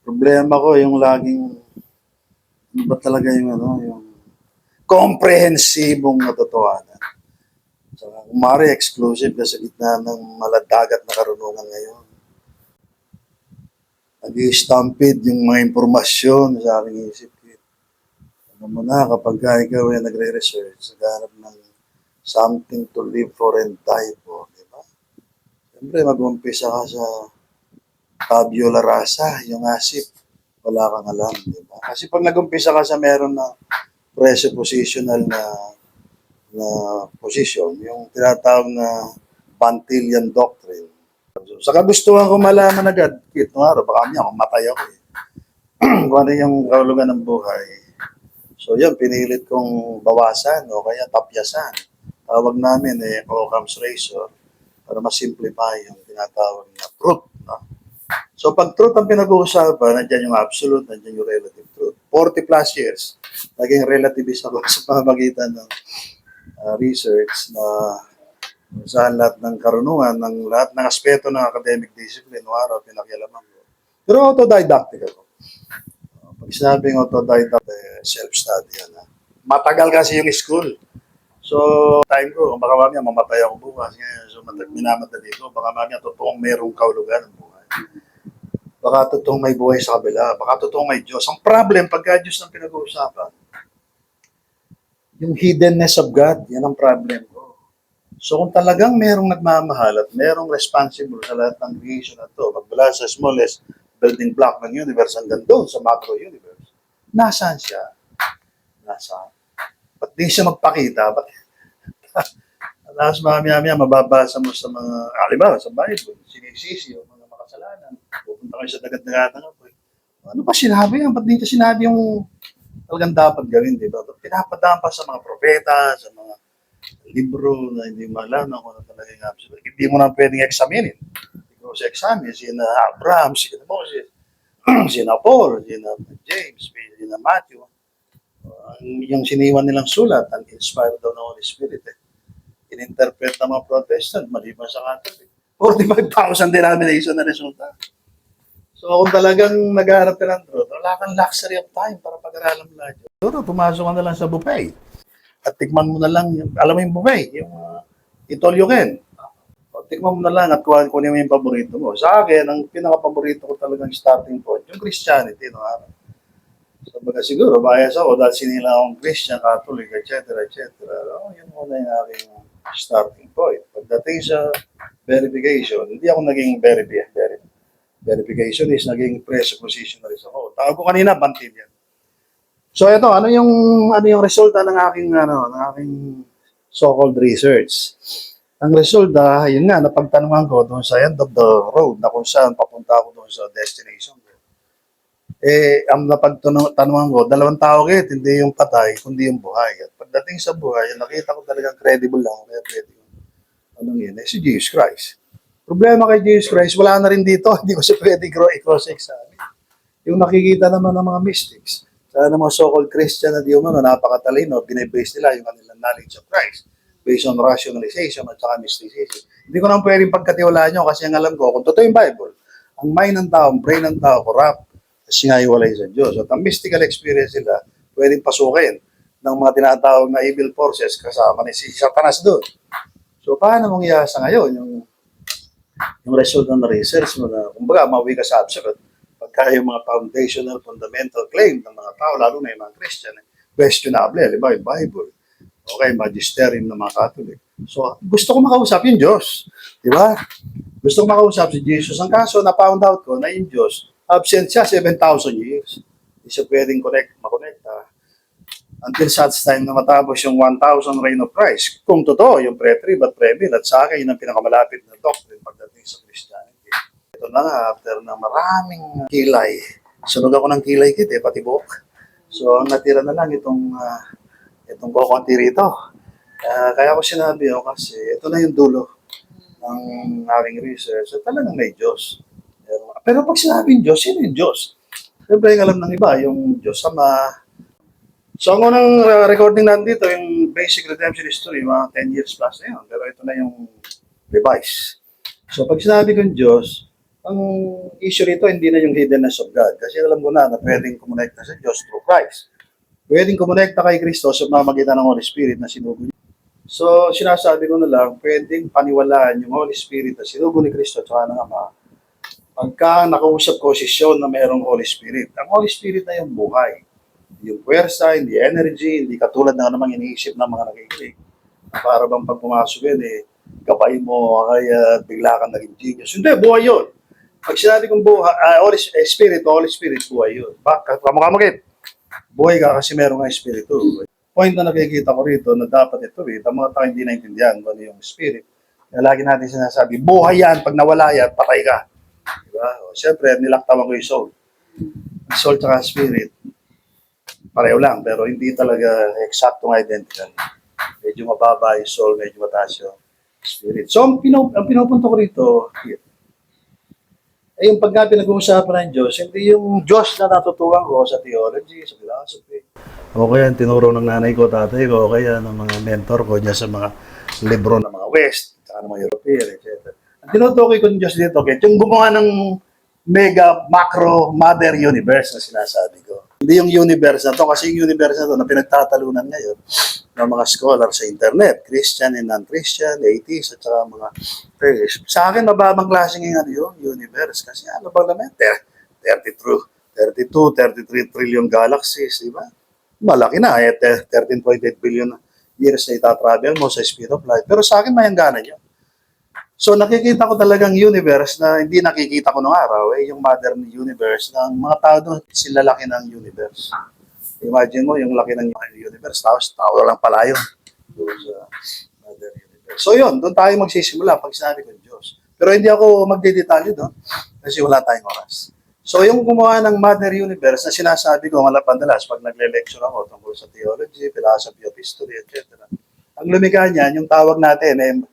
Problema ko yung laging, ano ba talaga yung yung komprehensibong katotohanan. So, kumari exclusive na sa gitna ng maladagat na karunungan ngayon. Nag-i-stampede yung mga impormasyon sa aking isip. Ano mo na, kapag ikaw ay nagre-research, naghanap ng something to live for and die for, di ba? Siyempre, mag-umpisa ka sa tabula rasa, yung asip. Wala kang alam, di ba? Kasi pag nag-umpisa ka sa meron na presuppositional na position, yung tinatawag na Bantillian Doctrine. So, sa kagustuhan ko malaman agad, kahit nung araw, baka niya, mamatay ako eh. Kung ano yung kahulugan ng buhay. So yun, pinilit kong bawasan o kaya tapyasan. Tawag namin Occam's razor para ma-simplify yung tinatawag na truth. No? So pag truth ang pinag-uusapan, nandiyan yung absolute, nandiyan yung relative truth. 40 plus years, naging relativist ako sa pamamagitan ng research na saan lahat ng karunungan, ng lahat ng aspeto ng academic discipline, no araw, pinakialaman ko. Pero autodidactic ako. Pag sinabing autodidact, self-study yan. Matagal kasi yung school. So, time ko, baka mamaya mamatay ako bukas. So, minamadali ko. Baka mamaya totoong merong kaulugan ng buhay. Baka totoong may buhay sa kabila. Baka totoong may Diyos. Ang problem, pagka Diyos ang pinag-uusapan, yung hiddenness of God, yan ang problem ko. So, kung talagang merong nagmamahal at merong responsible sa lahat ng creation na ito, magmula sa smallest building block ng universe hanggang doon sa macro universe, nasaan siya? Nasaan? Ba't di siya magpakita? Ba't alas mamaya-maya mababasa mo sa mga, halimbawa sa Bible, sinisisi o mga makasalanan, pupunta kayo sa dagat-dagatan ako. Ano ba sinabi yan? Ba't di siya sinabi yung talagang dapat gawin, di ba? Ba't pinapadaan pa sa mga propeta, sa mga libro na hindi malaman kung ano talaga yung absolute. Hindi mo na pwedeng examinin. Ikaw sa examine, sina Abraham, sina Moses, sina Paul, sina James, sina Matthew. Yung siniwan nilang sulat, ang inspired daw ng Holy Spirit. In-interpret ng mga Protestant, maliban sa Catholic. 45,000 denomination na resulta. So kung talagang naghahanap ka ng truth, wala kang luxury of time para pag-aralan mo lahat. Siguro, pumasok ka na lang sa buffet. At tikman mo na lang, alam mo yung buffet, yung eat all you can. Tikman mo na lang at kunin mo yung paborito mo. Sa akin, ang pinaka-paborito ko talagang starting point, yung Christianity. No? So, baga siguro, bias ako dahil sinila akong Christian, Catholic, etc. Yun muna yung aking starting point. Pagdating sa verification, hindi ako naging verification is naging presuppositionalist ako. Tawag ko kanina, Bantillian. So ito, ano yung resulta ng aking so-called research? Ang resulta, yun nga, napagtanungan ko doon sa end of the road na kung saan papunta ako doon sa destination. Ang napagtanungan ko, dalawang tao hindi yung patay, kundi yung buhay. At pagdating sa buhay, nakita ko talagang credible lang. Kaya pwede yun, si Jesus Christ. Problema kay Jesus Christ, wala na rin dito. Hindi ko siya pwede i-cross-examine. Yung nakikita naman ng mga mystics, sa mga so-called Christian na di umano, napakatalino, binibase nila yung kanilang knowledge of Christ based on rationalization at saka mysticism. Hindi ko naman pwedeng pagkatiwalaan nyo kasi ang alam ko, kung totoo yung Bible, ang mind ng tao, ang brain ng tao, corrupt, kasi nga iwalay sa Diyos. At ang mystical experience nila, pwedeng pasukin ng mga tinatawag na evil forces kasama ni si Satanas doon. So, paano mong iasa ngayon yung result ng research mo na, kumbaga, mauwi ka sa absolute, pagka yung mga foundational, fundamental claim ng mga tao, lalo na yung mga Christian, questionable, di ba, yung Bible, okay, magisterium ng mga Catholic. So, gusto ko makausap yung Diyos, di ba? Gusto ko makausap si Jesus. Ang kaso, na-found out ko na yung Diyos, absent siya 7,000 years. Hindi siya pwedeng makonekta until such time na matapos yung 1,000 reign of Christ. Kung totoo, yung pre-trib at pre-mill, at sa akin, yun ang pinakamalapit na doctrine pagdating sa Christianity. Ito na nga, after na maraming kilay, sunog ako ng kilay pati buhok. So, ang natira na lang itong kokonti rito. Kaya ko sinabi kasi ito na yung dulo ng aking research. So, talagang may Diyos. Pero pag sinabing Diyos, sino yung Diyos? Siyempre, yung alam ng iba, yung Diyos Ama. So, ang unang recording nandito, yung basic redemption history, mga 10 years plus na yun. Pero ito na yung revise. So, pag sinabi kong Diyos, Ang issue rito, hindi na yung hiddenness of God. Kasi alam ko na pwedeng kumonekta sa Diyos through Christ. Pwedeng kumonekta kay Kristo sa pamamagitan ng Holy Spirit na sinugo niya. So, sinasabi ko na lang, pwedeng paniwalaan yung Holy Spirit na sinugo ni Kristo at ng Ama pagka nakausap ko si Sean na mayroong Holy Spirit. Ang Holy Spirit na yung buhay. Yung puwersa, hindi energy, hindi katulad ng namang iniisip ng mga nakikinig. Para bang pag pumasok yan, gabay mo, kaya bigla kang naging genius. Hindi, buhay yun. Pag sinabi kong buhay, Holy Spirit, buhay yun. Bakit? Kamakit. Buhay ka kasi meron nga Espiritu. Point na nakikita ko rito na dapat ito ang mga tao hindi naintindihan kung ano yung Spirit. Kaya lagi natin sinasabi, buhay yan, pag nawala yan, patay ka. Diba? O, siyempre, nilaktawan ko yung soul. Ang soul tsaka spirit, pareho lang, pero hindi talaga eksaktong identical. Medyo mababa yung soul, medyo mataas yung spirit. So, ang pinupunto ko rito, ay yung pagka pinag-uusapan ng Diyos, hindi yung Diyos na natutuwa ko sa theology, sa philosophy. O kaya tinuro ng nanay ko, tatay ko, o kaya ng mga mentor ko dyan sa mga libro ng mga West, saka ng mga European, etc. Ang tinutukoy ko ng Diyos dito, okay, yung gumawa ng mega, macro, mother universe na sinasabi ko. Hindi yung universe na to, kasi yung universe na to na pinagtatalunan ngayon ng mga scholar sa internet, Christian and non-Christian, atheists, at saka mga theist. Sa akin, mababang klaseng yung universe. Kasi ano ba naman? 32, 33 trillion galaxies, di ba? Malaki na, 13.8 billion years na itatravel mo sa speed of light. Pero sa akin, mayangganan yun. So nakikita ko talagang universe na hindi nakikita ko nung araw, yung modern universe ng mga tao doon, sila laki ng universe. Imagine mo yung laki ng universe, tapos tao lang pala yun. Doon sa modern universe. So yun, doon tayo magsisimula pag sinabi ko Diyos. Pero hindi ako magdidetalye doon kasi wala tayong oras. So yung gumawa ng mother universe na sinasabi ko madalas pag nagle-lecture ako tungkol sa theology, philosophy of history, etc. Ang lumikha niyan, yung tawag natin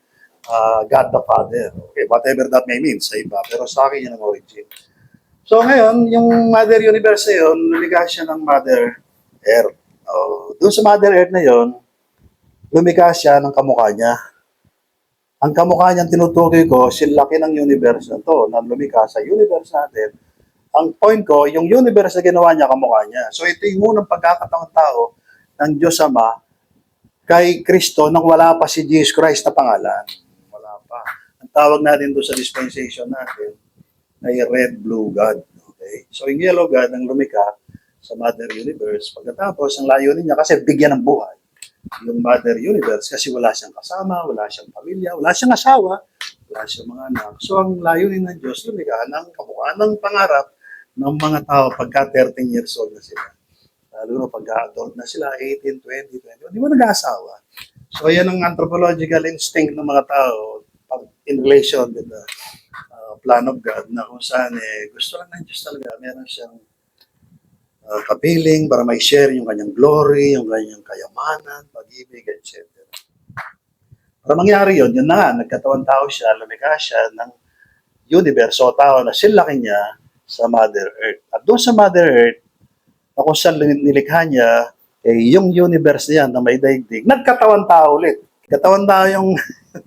God the Father. Okay, whatever that may mean sa iba. Pero sa akin yun ang origin. So ngayon, yung Mother Universe na yun, lumikha siya ng Mother Earth. Doon sa Mother Earth na yun, lumikha siya ng kamukha niya. Ang kamukha niyang tinutukoy ko, silaki ng universe na to, na lumikha sa universe natin. Ang point ko, yung universe na ginawa niya, kamukha niya. So ito yung unang pagkakataong tao ng Diyos Ama kay Kristo nang wala pa si Jesus Christ na pangalan. Wala pa. Ang tawag natin doon sa dispensation natin ay red, blue God. Okay? So yung yellow God ang lumikha sa Mother Universe. Pagkatapos, ang layunin niya kasi bigyan ng buhay yung Mother Universe kasi wala siyang kasama, wala siyang pamilya, wala siyang asawa, wala siyang mga anak. So ang layunin ng Diyos, lumikha ng kamukha ng pangarap ng mga tao pagka 13 years old na sila. Lalo na pagka-adult na sila, 18, 20, 21, di ba nag-aasawa? So yan ang anthropological instinct ng mga tao in relation with the plan of God na kung saan gusto lang ng Diyos talaga, meron siyang kapiling para may share yung kanyang glory, yung kanyang kayamanan, pag-ibig, etc. Para mangyari yun na nga, nagkatawan tao siya, lumikha siya ng universe o tao na sinlaki niya sa Mother Earth. At doon sa Mother Earth, na kung saan nilikha niya, yung universe niya na may daigdig, nagkatawan tao ulit. Katawan tao yung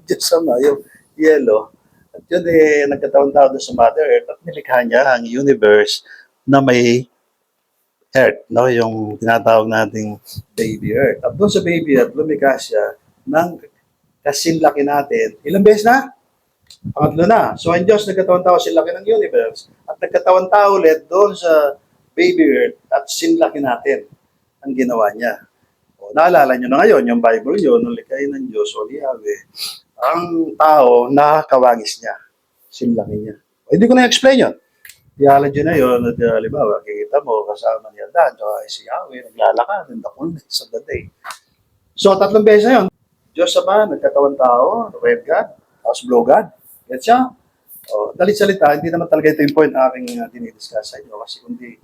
Diyos Ama, yung yellow. At yun nagkatawan tao doon sa Mother Earth at nilikha niya ang universe na may Earth, no? Yung tinatawag nating baby Earth. At doon sa baby Earth, lumikha siya ng kasinlaki natin. Ilang beses na? Pangatlo na. So ang Diyos nagkatawan tao, sinlaki ng universe. At nagkatawan tao ulit doon sa baby Earth at sinlaki natin ang ginawa niya. O, naalala nyo na ngayon, yung Bible yun, nung likayin ng Diyos o Yahweh, ang tao nakakawangis niya. Sinlaki niya. O, hindi ko na-explain yun. Theology na yun, at halimbawa, kikita mo, kasama ni Adan, so si Yahweh, naglalakad in the fullness of the day. So, 3 beses na yun. Diyos Ama, nagkatawan tao, red God, tapos blue God. Get siya? O, dalit salita, hindi naman talaga ito yung point na aking dinidiscuss sa inyo. Kasi kundi,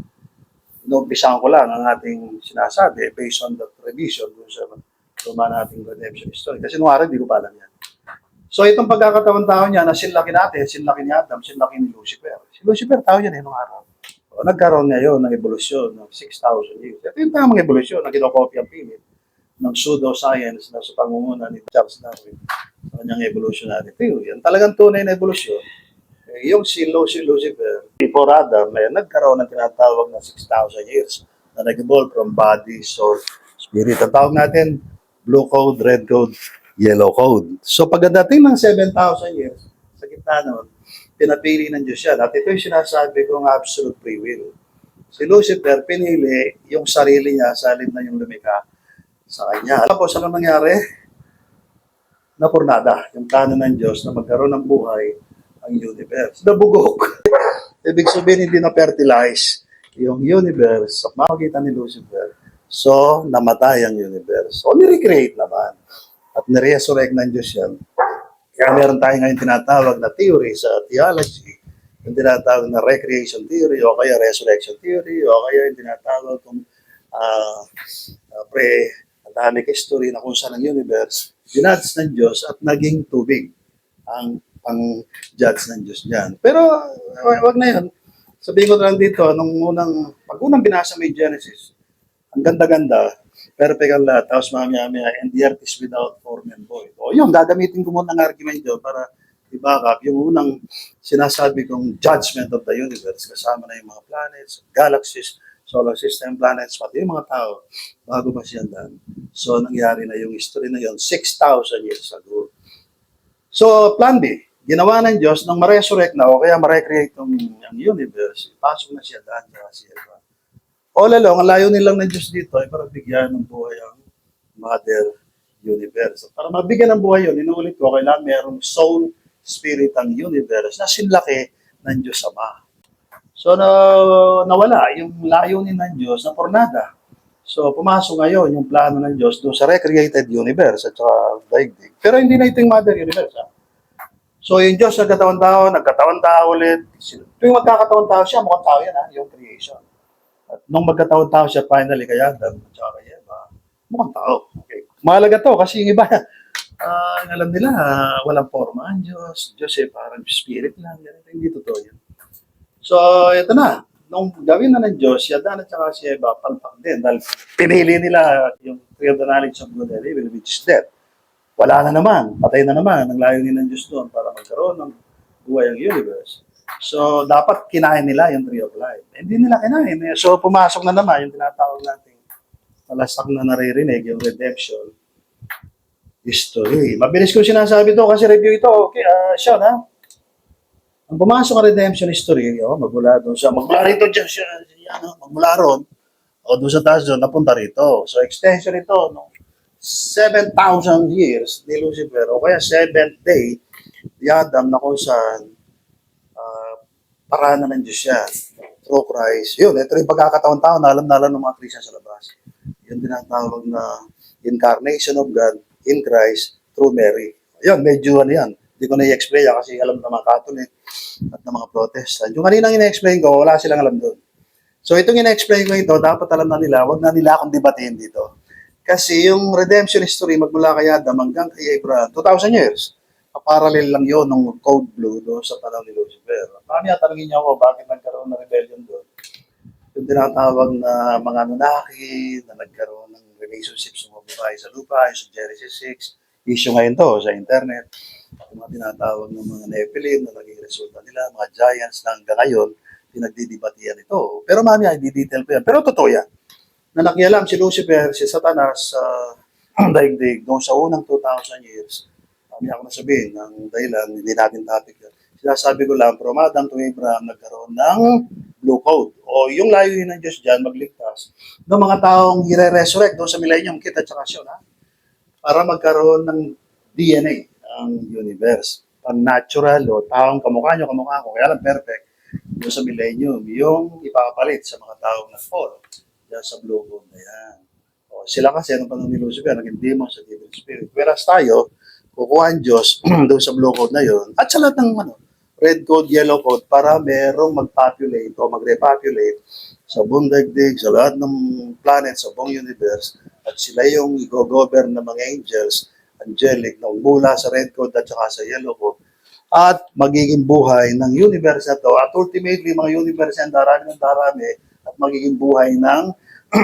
inumpisahan ko lang ang ating sinasabi based on the revision dun sa luma nating redemption story. Kasi nung araw, hindi ko pa alam yan. So, itong pagkakatawan tao niya na sinlaki natin, sinlaki ni Adam, sinlaki ni Lucifer. Si Lucifer, tao yan nung araw. O, nagkaroon ngayon ng evolusyon ng 6,000 years. Ito yung tamang evolusyon na kinokopy ang pilit ng pseudo-science na sa pangunguna ni Charles Darwin sa kanyang evolutionary theory. Ang talagang tunay na evolusyon, si Lucifer, before Adam, nagkaroon ng tinatawag na 6,000 years na nag-evolve from body, soul, spirit. Ang tawag natin, blue code, red code, yellow code. So pagdating ng 7,000 years, sa gitna nun, pinapili ng Diyos yan. At ito yung sinasabi kong absolute free will. Si Lucifer, pinili yung sarili niya sa halip na yung lumikha sa kanya. Tapos, ano nangyari? Napurnada. Yung plano ng Diyos na magkaroon ng buhay ang universe. Nabugok. Ibig sabihin, hindi na-fertilize yung universe sa pamamagitan ni Lucifer. So, namatay ang universe. So, nirecreate naman. At niresurrect ng Diyos yan. Kaya meron tayo ngayon tinatawag na theory sa theology, yung tinatawag na recreation theory o kaya resurrection theory o kaya yung tinatawag kung pre-Adamic history na kung saan ang universe, ginudge ng Diyos at naging tubig ang pang-judge ng Diyos dyan. Pero wag na yun. Sabihin ko lang dito, pag unang binasa mo yung Genesis, ang ganda-ganda, perfect ang lahat, tapos mamaya-maya, and the earth is without form and void. O yun, gagamitin ko muna ng argument yun para i-back up yung unang sinasabi kong judgment of the universe, kasama na yung mga planets, galaxies, solar system, planets, pati yung mga tao, bago masyandan. So, nangyari na yung history na yun 6,000 years ago. So, plan B, ginawa ng Diyos nang ma-resurrect na o kaya ma-recreate ang universe, ipasok na siya daan sa Eva. All along, ang layunin lang ng Diyos dito ay para bigyan ng buhay ang Mother Universe. Para mabigyan ng buhay yun, inuulit ko, kailangan mayroong soul, spirit ang universe na sinlaki ng Diyos Ama. So, nawala yung layunin ng Diyos na pornada. So, pumasok ngayon yung plano ng Diyos doon sa recreated universe at saka daigdig. Pero hindi na ito yung Mother Universe. Ha? So, yung Diyos nagkatawan tao ulit. Tuwing magkakatawan tao siya, mukhang tao yan, ha? Yung creation. At nung magkataon-tao siya, finally, kay Adam, at saka kay Eva, mukhang tao. Okay. Mahalaga to kasi yung iba, alam nila, walang forma ang Diyos. Diyos parang spirit lang. Hindi totoo yun. So, ito na. Nung gawin na ng Diyos, si Adan at saka si Eva, palpak din. Dahil pinili nila yung tree of the knowledge of good and evil, which is death. Wala na naman. Patay na naman. Ang layunin ng Diyos doon para magkaroon ng buhay ang universe. So, dapat kinain nila yung tree of life. Hindi nila kinain. So, pumasok na naman yung tinatawag natin malasak na naririnig, yung redemption history. Mabilis ko sinasabi to kasi review ito. Okay, Sean, ha? Ang pumasok ang redemption history, magmula doon siya, magmula rito dyan siya, magmula ron, o doon sa taas doon, napunta rito. So, extension ito, no? 7,000 years ni Lucifer, o kaya 7th day, ni Adam na kung saan parana ng Diyos yan. Through Christ. Yun, ito yung pagkakataon-taon na alam ng mga Christian sa labas. Yun tinatawag na incarnation of God in Christ through Mary. Yun, medyo yan. Hindi ko na-i-explain kasi alam ng mga Catholic at ng mga Protestant. Yung kaninang ina-explain ko, wala silang alam doon. So itong ina-explain ko ito, dapat alam na nila, wag na nila akong debatehin dito. Kasi yung redemption history magmula kay Adam hanggang kay Abraham, 2,000 years. Parallel lang yon ng code blue doon sa panahon ni Lucifer. Mamaya tanongin niyo ako bakit nagkaroon ng rebellion doon. Yung tinatawag na mga Anunnaki na nagkaroon ng relationship sa mga babae sa lupa, sa Genesis 6, issue ngayon to sa internet. Yung mga tinatawag ng mga Nephilim na naging resulta nila, mga giants na hanggang ngayon, pinagdidibatihan ito. Pero mamaya, i-detail ko yan. Pero totoo yan. Na nakialam si Lucifer, si Satanas sa daigdig doon sa unang 2,000 years. Mamaya ako nasabihin, ang dahilan, hindi natin topic yan. Sinasabi ko lang, from Adam to Abraham, nagkaroon ng blue code. O yung layunin ng Diyos dyan, magligtas ng mga taong i-resurrect doon sa millennium, kita at saka siya, para magkaroon ng DNA ang universe. Pang-natural o taong kamukha nyo, kamukha ko, kaya lang perfect doon sa millennium, yung ipapalit sa mga taong na-fall dyan sa blue code na yan. O, sila kasi, anong panahon ni Lucifer, naging demon sa evil spirit. Whereas tayo, kukuha ang Diyos doon sa blue code na yon at sa lahat ng red code, yellow code para merong mag-populate o mag-repopulate sa buong daigdig, sa lahat ng planet, sa buong universe at sila yung i-govern ng mga angels, angelic, na mula sa red code at saka sa yellow code at magiging buhay ng universe na to at ultimately mga universe yan darami ng darami at magiging buhay ng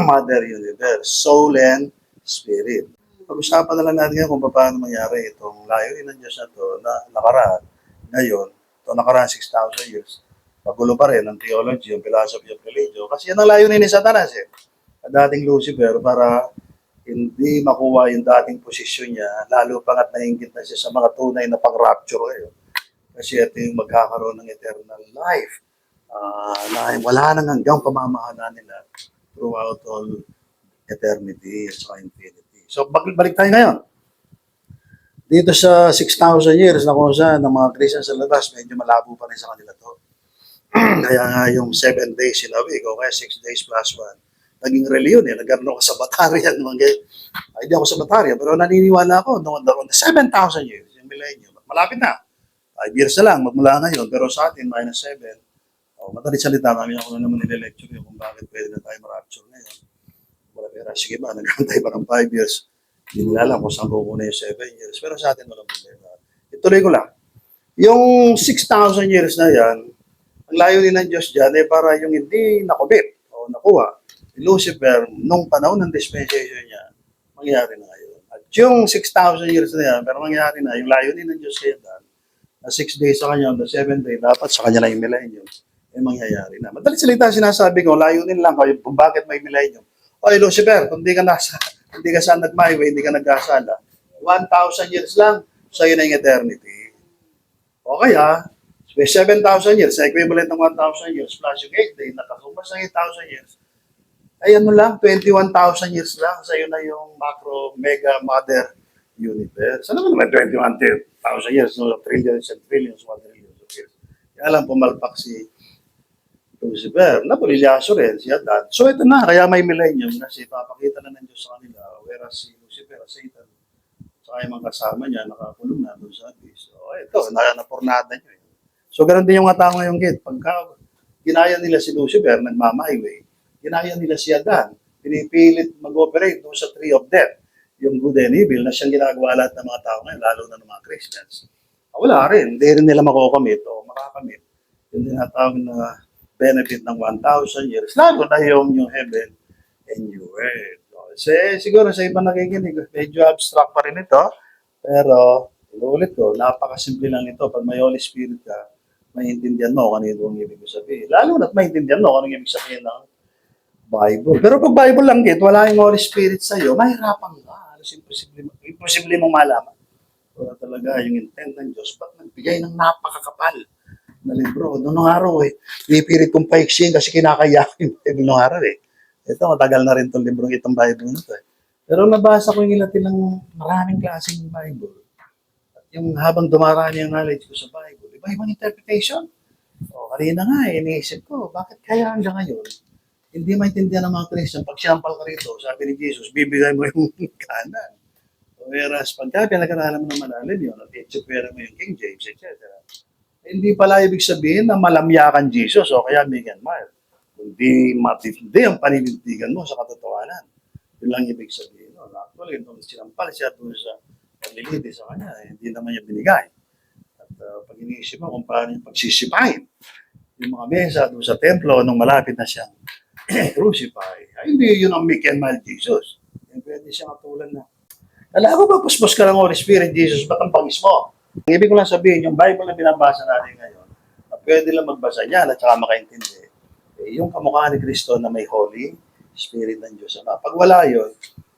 Mother Universe, soul and spirit. Pag-usapan na lang natin kung paano mangyari itong layunin ng Diyos na ito na nakaraan, ngayon, ito nakaraan 6,000 years. Pagulo pa rin ang theology, yung philosophy of religion. Kasi yan ang layunin ni Satanas eh. Ang dating Lucifer para hindi makuha yung dating posisyon niya, lalo pangat naiingit na siya sa mga tunay na pang-rapture ngayon. Kasi ito yung magkakaroon ng eternal life na wala nang hanggang pamamahala nila throughout all eternity at saka infinity. So, balik tayo ngayon. Dito sa 6,000 years na kung saan ang mga Christian sa labas, medyo malabo pa rin sa kanila to. Kaya nga yung 7 days in a week, o kaya 6 days plus 1, naging reliyon eh. Nagkaroon ako sa Batarian. Ay, di ako sa Batarian, pero naniniwala ako noon the 7,000 years, yung millennium. Malapit na. 5 years na lang, magmula ngayon. Pero sa atin, minus 7. Madali salita, kami ako na naman nile-lecture yun kung bakit pwede na tayo ma-rapture ngayon. Wala pera, sige ba, nagkantay pa ng 5 years. Hindi nila alam kung saan kukunin yung 7 years. Pero sa atin, walang problema. Ituloy ko lang. Yung 6,000 years na yan, ang layunin ng Diyos dyan eh para yung hindi nakubit o nakuha ni Lucifer nung panahon ng dispensation niya, mangyari na ngayon. At yung 6,000 years na yan, pero mangyari na, yung layunin ng Diyos kaya dan, na 6 days sa kanya, the 7th day, dapat sa kanya na yung millennium, eh mangyayari na. Madali salita sinasabi ko, layunin lang ko, kung bakit may millennium. Oy, Lucifer, kung di ka nasa, hindi ka saan nag-myway, hindi ka nagkasala, 1,000 years lang, sa'yo na yung eternity. O kaya, may 7,000 years, sa equivalent ng 1,000 years, plus yung 8 day, nakasumas ng 8,000 years, ay ano lang, 21,000 years lang, sa'yo na yung macro, mega, mother universe. Ano naman 21,000 years, no? Trillions and trillions, 1 trillion of years. Kaya alam, pumalpak si Lucifer, napulilyaso rin siya dad. So ito na, kaya may millennium kasi papakita na ng Diyos sa kanila, whereas si Lucifer, Satan, saka yung mga kasama niya, nakakulong na doon sa abyss. So ito, napurnada niyo. So ganun din yung mga tao ngayong gate. Pagka ginaya nila si Lucifer, nagmamahighway, ginaya nila si Adan, pinipilit mag-operate doon sa tree of death, yung good and evil, na siyang ginagawa lahat ng mga tao ngayon, lalo na ng mga Christians. Wala rin, hindi rin nila makukamit o makakamit. Yung tinatawag na benefit ng 1,000 years, lalo na yung heaven and new earth. So, siguro sa iba nakikinig, medyo abstract pa rin ito, pero inuulit ko, napakasimple lang ito. Pag may Holy Spirit ka, maintindihan mo kung ano yung ibig sabihin. Lalo na't maintindihan mo kung ano yung ibig sabihin ng Bible. Pero pag Bible lang din, wala yung Holy Spirit sa'yo, mahirapan ka. Imposible mong malaman. Wala talaga yung intent ng Diyos. Ba't nagbigay ng napakakapal na libro? Noong araw pipilit kong paiksin kasi kinakaya ko yung Bible noong araw Ito, matagal na rin itong librong itong Bible nito Pero nabasa ko yung ilatin ng maraming klaseng Bible. At yung habang dumarami yung knowledge ko sa Bible, iba-ibang interpretation. Kanina nga iniisip ko, bakit kaya hanggang ngayon, hindi maintindihan ng mga Christian, pag sinampal ka rito, sabi ni Jesus, bibigay mo yung kanan. Whereas pagka pinag-aralan mo ng malalim yun, at itsupera mo yung King James, etc. Hindi pala ibig sabihin na malamyakan Jesus o kaya Megan Mild. Hindi matindi ang paninindigan mo sa katotohanan. Yun lang ibig sabihin. Actually, nung sinampal siya doon sa pagliliti sa kanya, hindi naman niya binigay. At pag iniisip mo kung paano yung pagsisipahin, yung mga mesa doon sa templo nung malapit na siyang crucify, hindi yun ang meek and mild Jesus. Pwede siya katulad na, alam ko ba, puspos ka ng Holy Spirit, Jesus, ba't ang pangis mo? Ang ibig ko lang sabihin, yung Bible na binabasa natin ngayon, pwede lang magbasa niyan at saka makaintindi. Yung kamukha ni Kristo na may Holy Spirit ng Diyos. Pag wala yun,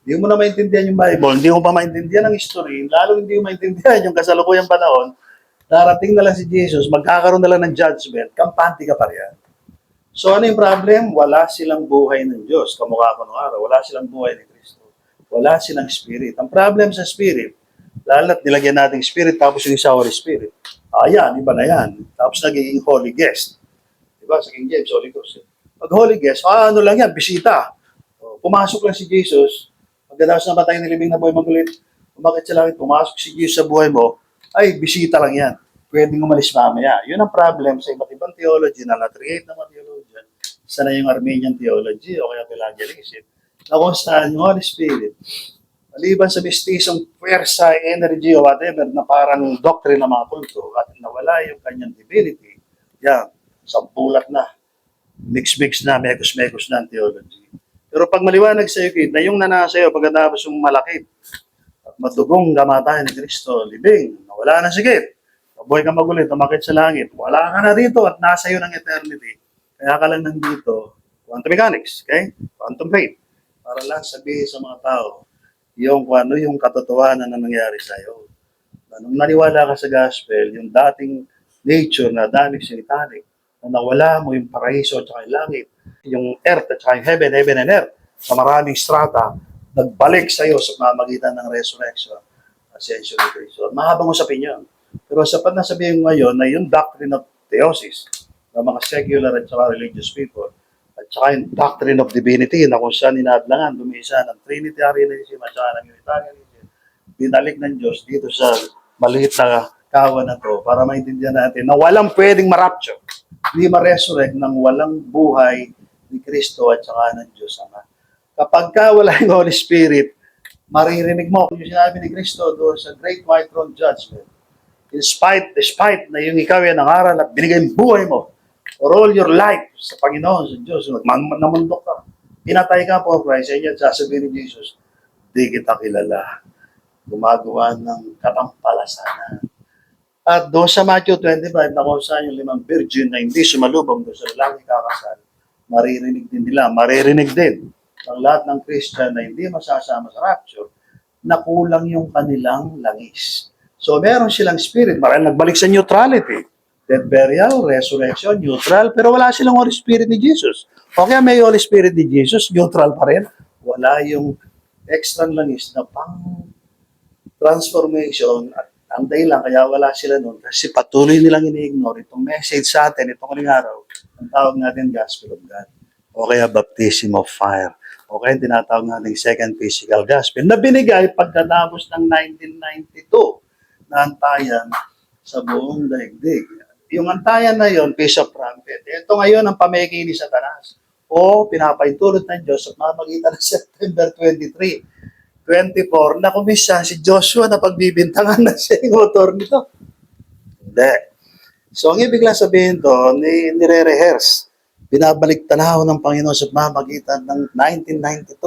hindi mo na maintindihan yung Bible, hindi mo pa maintindihan ang history, lalo hindi mo maintindihan yung kasalukuyang panahon, darating na lang si Jesus, magkakaroon na lang ng judgment, kampante ka pa rin. So ano yung problem? Wala silang buhay ng Diyos. Kamukha ko nung araw, wala silang buhay ni Kristo. Wala silang spirit. Ang problem sa spirit, lalo na't nilagyan natin spirit tapos yung isa Holy Spirit. Yan, iba na yan. Tapos nagiging Holy Guest. Diba? Sa King James, Holy Ghost. Pag Holy Guest, ano lang yan, bisita. Pumasok lang si Jesus. Pagkatapos namatay ng libing na buhay magulit, umakit sa langit, pumasok si Jesus sa buhay mo, ay, bisita lang yan. Pwedeng umalis mamaya. Yun ang problem sa iba't ibang theology na na-create ng mga theologian. Sana yung Armenian theology o kaya Pelagianism. Na kung saan yung Holy Spirit, maliban sa mistisong puwersa, energy o whatever na parang doctrine ng mga kulto at nawala yung kanyang divinity, yan, sampulat na, mix-mix na, mekos-mekos na ang theology. Pero pag maliwanag sa iyo, na yung nanasa iyo pagkatapos yung malakit at matugong kamatayan ni Kristo, libing, nawala na sigit, Mabuhay ka magulit, tumakit sa langit. Wala ka na rito at nasa iyo ng eternity. Kaya ka lang nandito. Quantum mechanics, okay? Quantum faith. Para lang sabihin sa mga tao, yung kung ano yung katotohanan na nangyari sa iyo. Nung naniwala ka sa gospel, yung dating nature na dating sinitalik, na nawala mo yung paraiso at saka yung langit, yung earth at saka yung heaven and earth, sa maraming strata, nagbalik sa iyo sa pamamagitan ng resurrection, ascension ni Cristo. Mahabang usapin yun. Pero sapat na sabihin ngayon na yung doctrine of theosis ng mga secular at saka religious people, at saka yung doctrine of divinity na kung saan inadlangan, dumisa ng Trinitarianism at saka ng Unitarianism, binalik ng Diyos dito sa maliit na kawan na to para maintindihan natin na walang pwedeng marapture, hindi ma-resurrect ng walang buhay ni Kristo at saka ng Diyos Ama. Kapag ka wala yung Holy Spirit, maririnig mo yung sinabi ni Kristo doon sa Great White Throne Judgment. Despite na yung ikaw ay nangaral at binigay yung buhay mo for all your life sa Panginoon, sa Diyos, namundok ka, pinatay ka for Christ, and yet sasabihin ni Jesus, di kita kilala. Gumagawa ng katampalasanan. At doon sa Matthew 25, na kung saan yung 5 virgin na hindi sumalubong doon sa lalaki kakasal, maririnig din ng lahat ng Christian na hindi masasama sa rapture, na kulang yung kanilang langis. So meron silang spirit, marahil nagbalik sa neutrality. Death, burial, resurrection, neutral, pero wala silang Holy Spirit ni Jesus. O kaya may Holy Spirit ni Jesus, neutral pa rin. Wala yung extra langis na pang transformation at ang dahilan kaya wala sila noon kasi patuloy nilang ini-ignore itong message sa atin, itong huling araw, ang tawag natin Gospel of God. O kaya Baptism of Fire. O kaya tinatawag natin Second Physical Gospel na binigay pagkatapos ng 1992 na antayan sa buong daigdig. Yung antayan na yon, Peace of Trumpet. Ito ngayon ang pameki ni Satanas o pinapaintulot ng Diyos sa pamamagitan ng September 23. 24, na kumisa si Joshua na pagbibintangan na siya yung author nito. Hindi. So, ang ibig lang sabihin doon, nire-rehearse. Binabalik tanaw ng Panginoon sa pamamagitan ng 1992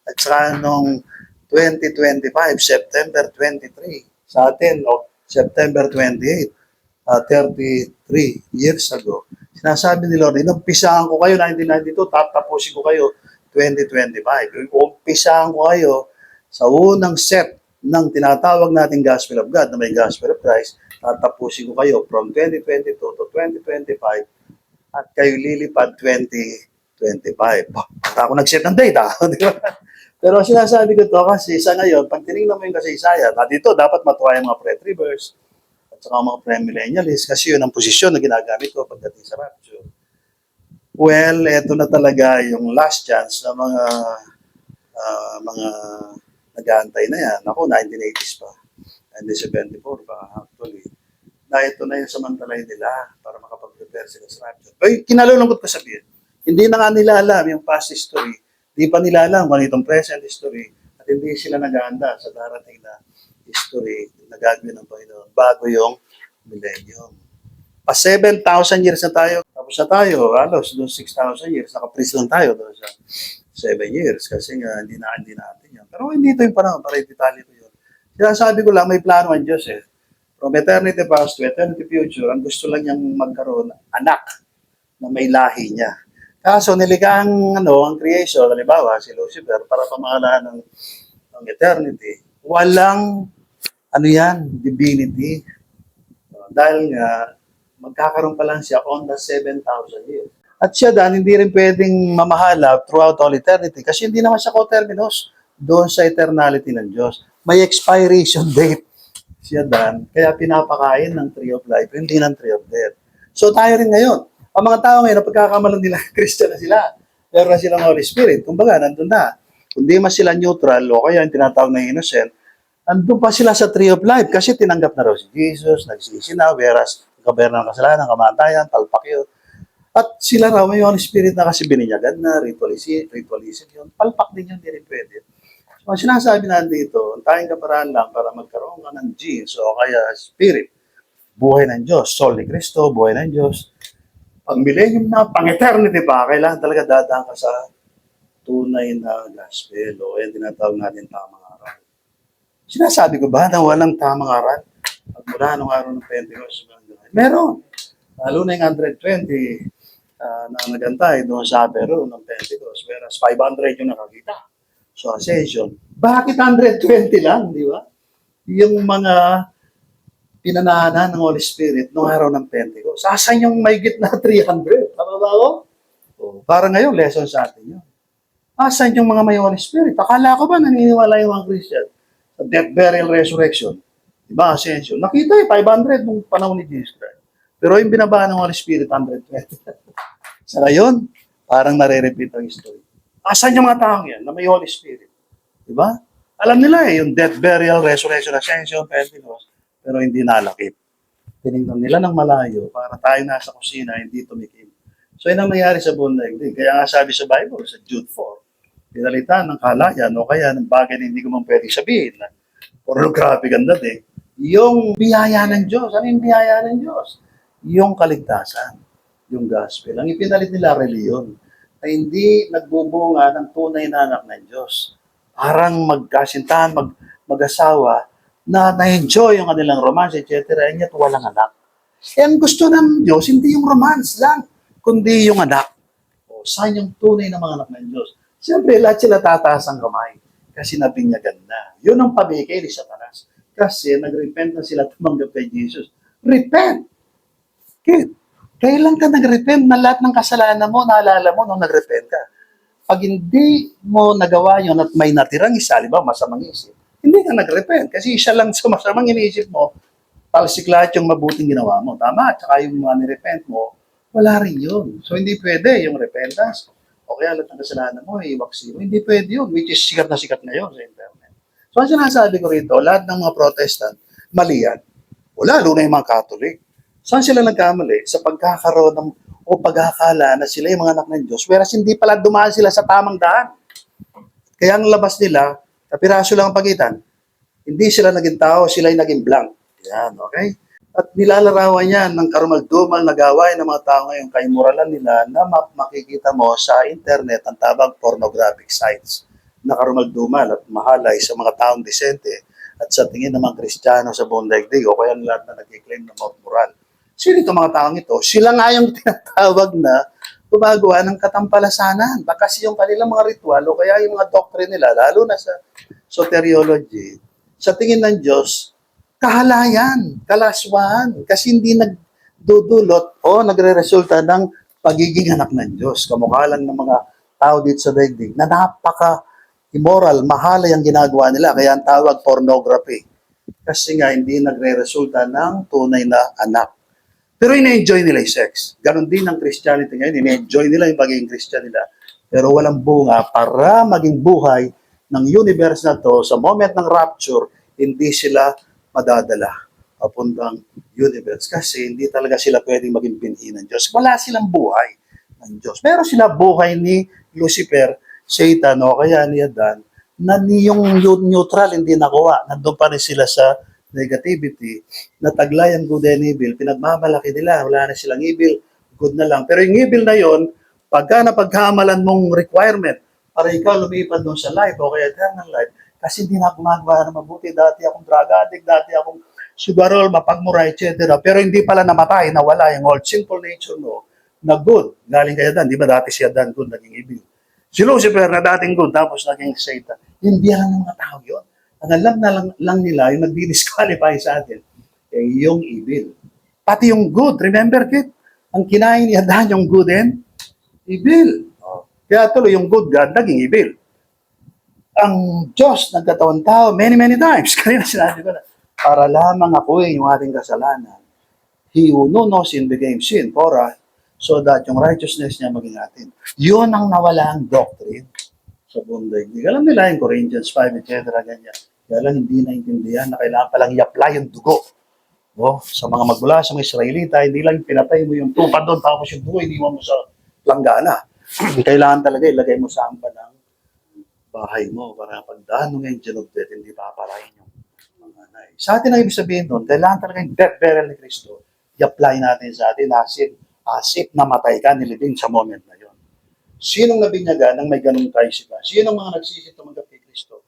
at saka noong 2025, September 23. Sa atin, September 28, 33 years ago. Sinasabi ni Lord, inumpisaan ko kayo 1992, tatapusin ko kayo 2025. Umpisaan ko kayo sa unang set ng tinatawag nating Gospel of God na may Gospel of Christ, tatapusin ko kayo from 2022 to 2025 at kayo lilipad 2025. Baka ako nag-set ng date, di ba? Pero sinasabi ko to kasi sa ngayon, pag tinignan mo yung kasaysayan, at dito dapat matuwa yung mga pre-tribers at saka mga pre-millennialists kasi yun ang posisyon na ginagamit ko pagdating sa rapture. Well, eto na talaga yung last chance ng mga nag-aantay na yan. Ako, 1980s pa. 1974 pa, actually. Na ito na yung samantalay nila para makapag-prepare sila sa rapture. Pero kinalulungkot ko sabihin, hindi na nga nila alam yung past history. Hindi pa nila alam kung itong present history at hindi sila nag-aanda sa darating na history na gagawin ng Panginoon bago yung millennium. Pa 7,000 years na tayo. Tapos na tayo, halos doon 6,000 years. Nakapreach lang tayo doon sa 7 years kasi nga hindi natin yan. Pero hindi ito yung panahon para i-detalye ko yun. Sinasabi ko lang, may plano ang Diyos eh. From eternity past to eternity future, ang gusto lang niyang magkaroon anak na may lahi niya. Kaso nilikha ang creation, halimbawa si Lucifer, para pamahalaan ng eternity. Walang divinity. Dahil nga, magkakaroon pa lang siya on the 7,000 years. At siya dan, hindi rin pwedeng mamahala throughout all eternity kasi hindi naman siya coterminous doon sa eternality ng Diyos. May expiration date siya dan, kaya pinapakain ng tree of life, hindi ng tree of death. So tayo rin ngayon. Ang mga tao ngayon, pagkakamalan nila, Christian na sila. Meron na silang Holy Spirit. Kumbaga, nandun na. Kung di man sila neutral o kaya yung tinatawag na innocent, nandun pa sila sa tree of life kasi tinanggap na raw si Jesus, nagsisi na, whereas kabayaran ng kasalanan, kamatayan, talpak yun. At sila raw may Holy Spirit na kasi bininyagan na, ritualism yun. Palpak din yun, hindi rin pwede. So, ang sinasabi na dito, ang tayong kaparaan lang para magkaroon ka ng genes o kaya spirit, buhay ng Diyos, soul ni Cristo, buhay ng Diyos. Pag millennium na, pang eternity pa, kailangan talaga dadaan ka sa tunay na gospel o yan tinatawag natin tamang aral. Sinasabi ko ba na walang tamang aral? Magmula nung araw ng Pentecost. Meron. Lalo na yung 120 na nagantay doon sa upper room ng Pentecost. Whereas 500 yung nakakita. So, ascension. Bakit 120 lang, di ba? Yung mga pinanahanan ng Holy Spirit noong araw ng Pentecost. Asan yung may gitna 300? Tama ba ako? Para ngayon, lesson sa atin yun. Asan yung mga may Holy Spirit? Akala ko ba naniniwala yung mga Christian sa death, burial, resurrection? Diba, ascension? Nakita 500 nung panahon ni Jesus Christ. Pero yung binaba ng Holy Spirit, 120. Sa ngayon, parang nare-repeat ang history. Asan yung mga taong yan na may Holy Spirit? Diba? Alam nila yung death, burial, resurrection, ascension, Pentecost, pero hindi nalakip. Tinignan nila ng malayo para tayo nasa kusina, hindi tumikim. So, yun ang nangyari sa buong daigdig. Kaya nga sabi sa Bible, sa Jude 4, pinalitan ng kalayan o kaya ng bagay na hindi ko man pwedeng sabihin na pornographic ang dating, yung biyaya ng Diyos. Ano yung biyaya ng Diyos? Yung kaligtasan, yung gospel. Ang ipinalit nila, reliyon, na hindi nagbubunga ng tunay na anak ng Diyos. Parang magkasintahan, mag-asawa, na na-enjoy yung kanilang romance, etc. And yet walang anak. Eh, ang gusto ng Diyos, hindi yung romance lang, kundi yung anak. O, saan yung tunay na mga anak ng Diyos? Siyempre, lahat sila tataas ang kamay kasi nabinyagan na. Yun ang pabigay ni Satanas. Kasi nag-repent na sila tumanggap kay Jesus. Repent! Kid, kailan ka nag-repent na lahat ng kasalanan mo, naalala mo nung nag-repent ka? Pag hindi mo nagawa yun at may natirang isa, ba, masamang isip, hindi ka nag-repent. Kasi isa lang sa masamang iniisip mo, talsik lahat yung mabuting ginawa mo. Tama, at saka yung mga nirepent mo, wala rin yun. So, hindi pwede yung repentance. O kaya lahat ng kasalanan mo, iwaksi mo. Hindi pwede yun, which is sikat na sikat ngayon sa internet. So, ang sinasabi ko rito, lahat ng mga Protestant, mali yan. O lalo na yung mga Catholic. Saan sila nagkamali? Sa pagkakaroon ng, o pagkakala na sila yung mga anak ng Diyos, whereas hindi pala dumaan sila sa tamang daan. Kaya ang labas nila, kapiraso lang ang pagitan. Hindi sila naging tao, sila yung naging blank. Yan, okay? At nilalarawan yan ng karumal-dumal na gawain ng mga tao ngayon, kaimoralan nila na makikita mo sa internet ang tabang pornographic sites na karumal-dumal at mahalay sa mga taong disente at sa tingin ng mga Kristiyano sa buong daigdig o kaya lahat na nag-claim ng moral. Sino itong mga taong ito? Sila nga yung tinatawag na gumagawa ng katampalasanan. Kasi yung kanilang mga ritual o kaya yung mga doctrine nila, lalo na sa soteriology, sa tingin ng Diyos, kahalayan, kalaswaan, kasi hindi nagdudulot o nagre-resulta ng pagiging anak ng Diyos. Kamukha lang ng mga tao dito sa daigdig na napaka-immoral, mahalay ang ginagawa nila, kaya ang tawag pornography. Kasi nga hindi nagre-resulta ng tunay na anak. Pero ina-enjoy nila yung sex. Ganon din ang Christianity ngayon, ina-enjoy nila yung pagiging Christian nila. Pero walang bunga para maging buhay ng universe na to, sa moment ng rapture, hindi sila madadala papuntang universe kasi hindi talaga sila pwedeng maging binhi ng Diyos. Wala silang buhay ng Diyos. Pero sila buhay ni Lucifer, Satan o kaya ni Adan na yung neutral hindi nakuha. Nandun pa rin sila sa negativity na taglay ang good and evil. Pinagmamalaki nila. Wala na silang evil. Good na lang. Pero yung evil na yon, pagka napagkamalan mong requirement para ikaw lumipad doon sa life o kaya eternal life, kasi hindi na gumagawa na mabuti. Dati akong drug addict, dati akong sugarol, mapagmura, etc. Pero hindi pala namatay, nawala yung old sinful nature mo na good. Galing kay Adan. Di ba dati si Adan good, naging evil. Si Lucifer na dating good, tapos naging Satan. Hindi lang ng mga tao yun. Ang alam na lang nila, yung nag-disqualify sa atin, eh, yung evil. Pati yung good, remember, Kit? Ang kinain ni Adan, yung good and evil. Kaya tuloy yung good God, naging evil. Ang Diyos nagkatawan tao many times. Kanina sinabi ko na, para lamang ako'y yung ating kasalanan. He who knew no sin became sin for us, so that yung righteousness niya maging atin. Yun ang nawala ang doctrine sa buong daigdig. Alam nila yung Corinthians 5, etc. ganyan. Kaya lang hindi naintindihan na kailangan palang i-apply yung dugo. Sa mga magmula sa mga Israelita, hindi lang pinatay mo yung tupa doon, tapos yung dugo, hindi mo sa langgana. Kailangan talaga ilagay mo sa hamba ng bahay mo para pagdaan ng angel of death, hindi paparayin yung mga anay. Sa atin ang ibig sabihin doon, kailangan talaga yung death burial ni Kristo, i-apply natin sa atin as if namatay ka, nilibing sa moment na yon. Sinong nabinyagan ang may ganong kaisipan? Sinong mga nagsisi tumanggap kay Kristo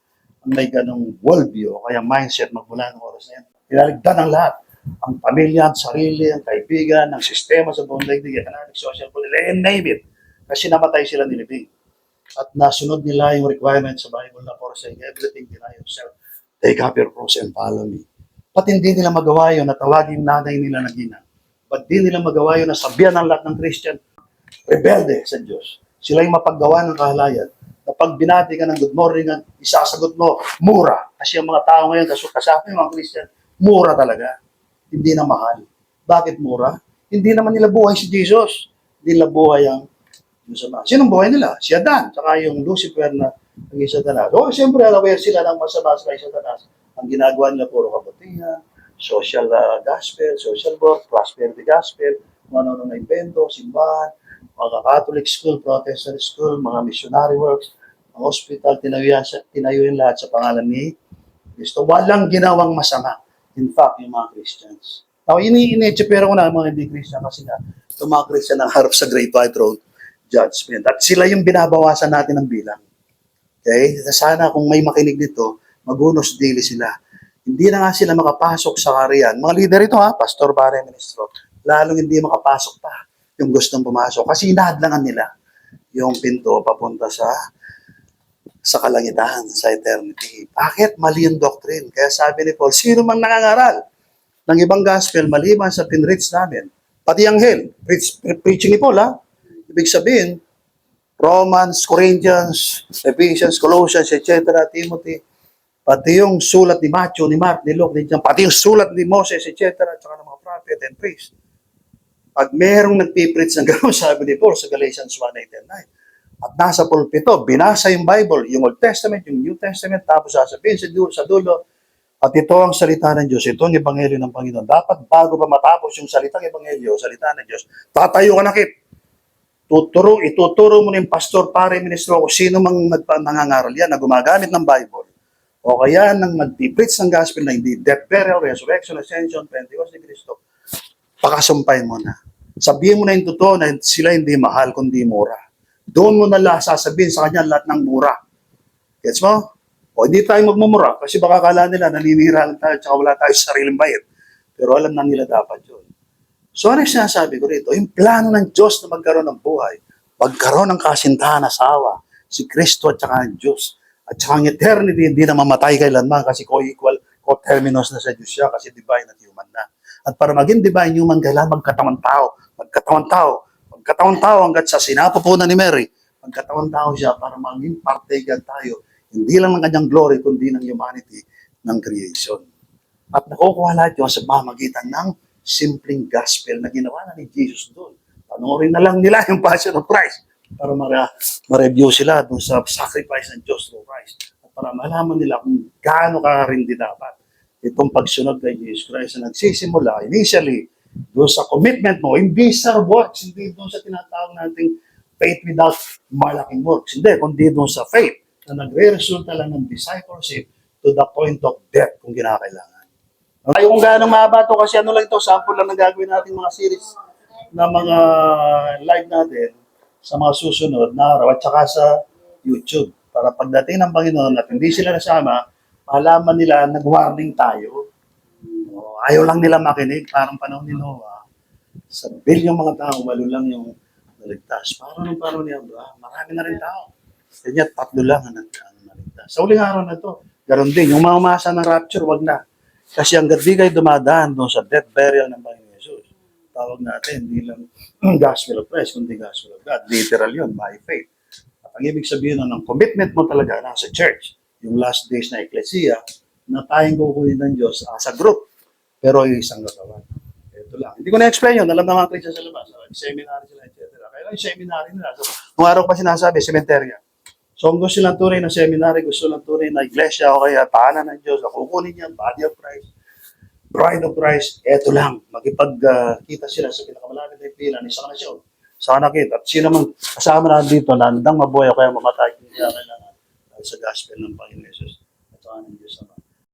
ang may ganong worldview o kaya mindset magmula ng oras na yan? Pinaligdan ang lahat. Ang pamilya, ang sarili, ang kaibigan, ang sistema sa buong daigdig, economic, social, political, and name it. Kasi namatay sila nilibing. At nasunod nila yung requirement sa Bible na forsake everything, deny yourself, take up your cross and follow me. Ba't hindi nila magawa yun na tawagin nanay nila na Gina? Ba't di nila magawa yun na sabihan ng lahat ng Christian, rebelde sa Diyos? Sila yung mapaggawa ng kahalayan. Na pag binati ka ng good morning, isasagot mo, mura. Kasi ang mga tao ngayon, kasama yung mga Christian, mura talaga. Hindi na mahal. Bakit mura? Hindi naman nila buhay si Jesus. Hindi nila buhay ang Diyos Ama. Sinong buhay nila? Si Adan, saka yung Lucifer na naging Satanas. O, siyempre, aware sila ng masama sa kay Satanas. Ang ginagawa nila puro kabutihan, social gospel, social work, prosperity gospel, kung ano na invento, simbahan, mga Catholic school, Protestant school, mga missionary works, mga hospital, tinayo yung lahat sa pangalan ni Kristo. Walang ginawang masama. In fact, yung mga Christians. Now, ini-inechipero ko na mga hindi Christian kasi nga, yung mga Christian ang harap sa Great White Throne Judgment. At sila yung binabawasan natin ng bilang. Okay? Sana kung may makinig nito, magunos daily sila. Hindi na nga sila makapasok sa kariyan. Mga leader ito ha, pastor, pare, ministro, lalong hindi makapasok pa yung gustong pumasok. Kasi inahadlangan nila yung pinto papunta sa kalangitan, sa eternity. Bakit? Mali yung doctrine. Kaya sabi ni Paul, sino mang nangangaral ng ibang gospel maliban sa pinreach namin, pati ang hell, preaching ni Paul ha, ibig sabihin, Romans, Corinthians, Ephesians, Colossians, etc., Timothy, pati yung sulat ni Matthew, ni Mark, ni Luke, ni John, pati yung sulat ni Moses, etc., at saka ng mga prophet and priest. Pag merong nagpipreach ng gano'n, sabi ni Paul sa Galatians 1:8-9, at nasa pulpito, binasa yung Bible, yung Old Testament, yung New Testament, tapos sasabihin sa dulo, at ito ang salita ng Diyos, ito ang ebanghelyo ng Panginoon. Dapat bago pa matapos yung salitang ebanghelyo, salita ng Diyos, tatayo ka na kit. Ituturo mo na yung pastor, pare, ministro, kung sino mang nangangaral yan na gumagamit ng Bible. O kaya nang mag-preach ng gospel na hindi death, burial, resurrection, ascension, Pentecost ni Cristo, pakasumpain mo na. Sabihin mo na yung totoo na sila hindi mahal kundi mura. Doon mo na sasabihin sa kanya lahat ng mura. Gets mo? O hindi tayo magmumura kasi baka kala nila naninira lang tayo at wala tayo sa sariling bayad. Pero alam na nila dapat yun. So ano yung sinasabi ko rito? Yung plano ng Diyos na magkaroon ng buhay, magkaroon ng kasintahan asawa, si Kristo at saka ang Diyos. At saka ang eternity, hindi na mamatay kailanman kasi co-equal, co-terminus na sa Diyos siya kasi divine at human na. At para maging divine human, kailangan magkatawan tao hanggat sa sinapupunan ni Mary, magkatawan tao siya para maging partaker tayo, hindi lang ng kanyang glory, kundi ng humanity ng creation. At nakukuha lahat yun sa pamamagitan ng simpleng gospel na ginawa na ni Jesus doon. Panoorin na lang nila yung Passion of Christ para ma-review sila doon sa sacrifice ng Diyos through Christ. At para malaman nila kung gaano karindi dapat itong pagsunod kay Jesus Christ na nagsisimula initially doon sa commitment mo, hindi sa works, hindi doon sa tinatawag nating faith without malaking works. Hindi, kundi doon sa faith na nagre-resulta lang ng discipleship to the point of death kung kinakailangan. Ay, kung gaano mahaba ito, kasi ano lang ito, sample lang na gagawin natin mga series na mga live natin sa mga susunod na araw at saka sa YouTube. Para pagdating ng Panginoon at hindi sila nasama, malaman nila nag-warning tayo. Ayaw lang nila makinig, parang panahon ni Noah. Sa bilyong mga tao, walo lang yung naligtas. Parang nung panahon ni Abraham, marami na rin tao. Kanya 3 lang ang naligtas. Sa uling araw na to, ganoon din, yung mga umasa ng rapture, wag na. Kasi ang di kayo dumadaan doon sa death, burial ng Panginoon Jesus. Tawag natin, hindi lang gospel of Christ, kundi gospel of God. Literal yun, by faith. At ang ibig sabihin ng commitment mo talaga na sa church, yung last days na ecclesia, na tayong kukunin ng Diyos as a group, pero yung isang katawan. Ito lang. Hindi ko na-explain yun. Alam na mga Christian sa labas. Seminary sila, etc. Kaya yung seminary nila. So, kung araw pa sinasabi, sementerya. So, kung gusto lang tunay na seminary, gusto lang tunay na iglesia, o kaya tahanan ng Diyos, kukunin yan, body of Christ, bride of Christ, eto lang. Magipagkita sila sa pinakamalapit na pila, ni sa kanasyon, sa kanakit. At sino man kasama na dito, na handang mabuhay o kaya mamatay, hindi kaya kailangan sa gospel ng Panginoon Jesus. At saka ng Diyos naman.